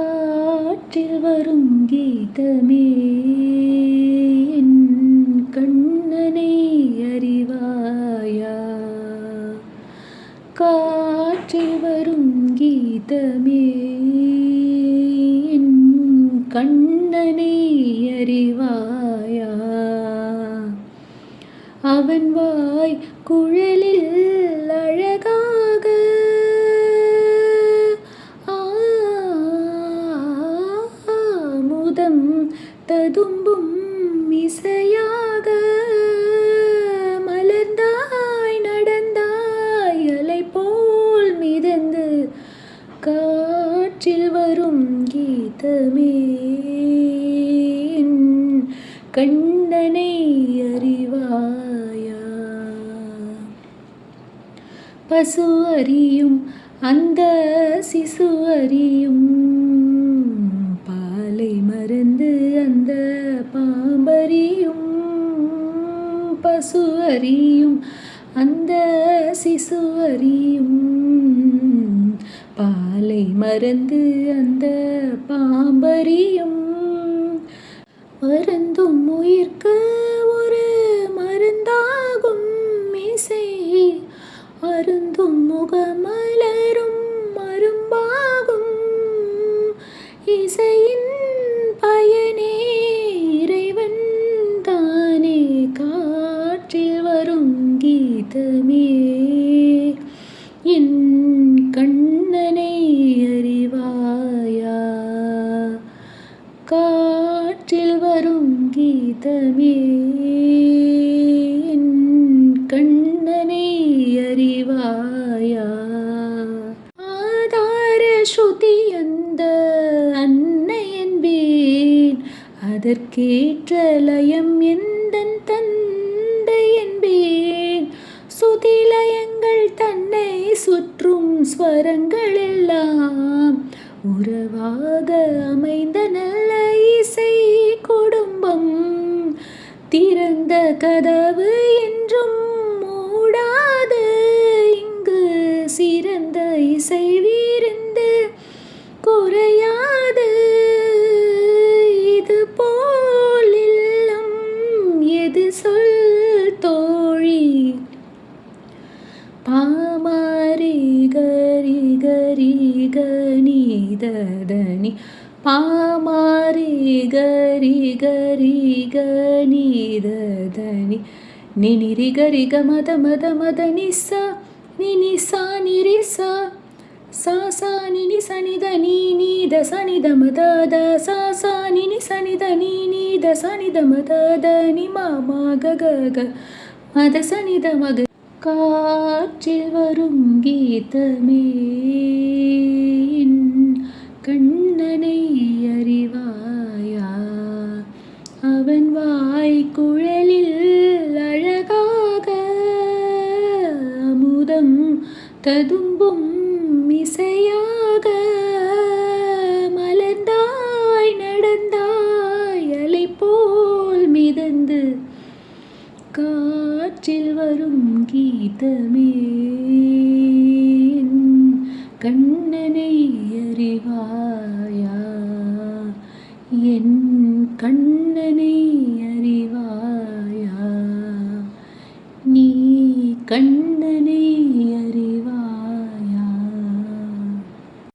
காற்றில் வரும் கீதமே என் கண்ணனை அறிவாயா? காற்றில் வரும் கீதமே என் கண்ணனை அறிவாயா? அவன் வாய் குழலில் அழகாக முதம் ததும்பும் இசையாக மலர்ந்தாய் நடந்தாய் அலை போல் மிதந்து காற்றில் வரும் கீதமே கண்ணனை அறிவாயா? பசு அறியும் அந்த சிசு அறியும் பாலை மறந்து அந்த பாம்பறியும். பசு அறியும் அந்த சிசு அறியும் பாலை மறந்து அந்த பாம்பறியும். மருந்தும் உயிர்க்கு ஒரு மருந்தாகும் இசை அருந்தும் முகமலரும் மரும்பாகும். இசையின் பயனே இறைவன் தானே. காற்றில் வரும் கீதமே என் கண்ணனை அறிவாயா? காற்றில் வரும் கீதமே என் கண்ணனை அறிவாயா? ஆதார ஸ்ருதி அந்த அன்னை என்பேன், அதற்கேற்ற லயம் எந்தன் தந்தை என்பேன். சுதிலயங்கள் தன்னை சுற்றும் ஸ்வரங்கள் எல்லாம் உறவாக அமைந்த நல்ல இசை குடும்பம். திறந்த கதவு என்றும் மூடாது, இங்கு சிறந்த இசை விருந்து குறையாது. இது போல் இல்லம் எது சொல் தோழி? பாமாரி கரி கரி கனிததனி பாமாரி கரி கரி கனிததனி நினிரி கரி கமத மத மத நிசா நினி சா நிரி சா சா சா நினி சனித நீ நீத சனித மத த சா சா நினி சனித நீ நீத சனித மத த நி மாமா க க மத சனித மக. காற்றில் வரும் கீதமே என் கண்ணனை அறிவாயா? அவன் வாய் குழலில் அழகாக அமுதம் ததும்பும் இசையாக மலர்ந்தாய் நடந்தாய் அலை போல் மிதந்து காற்றில் வரும் கீதமே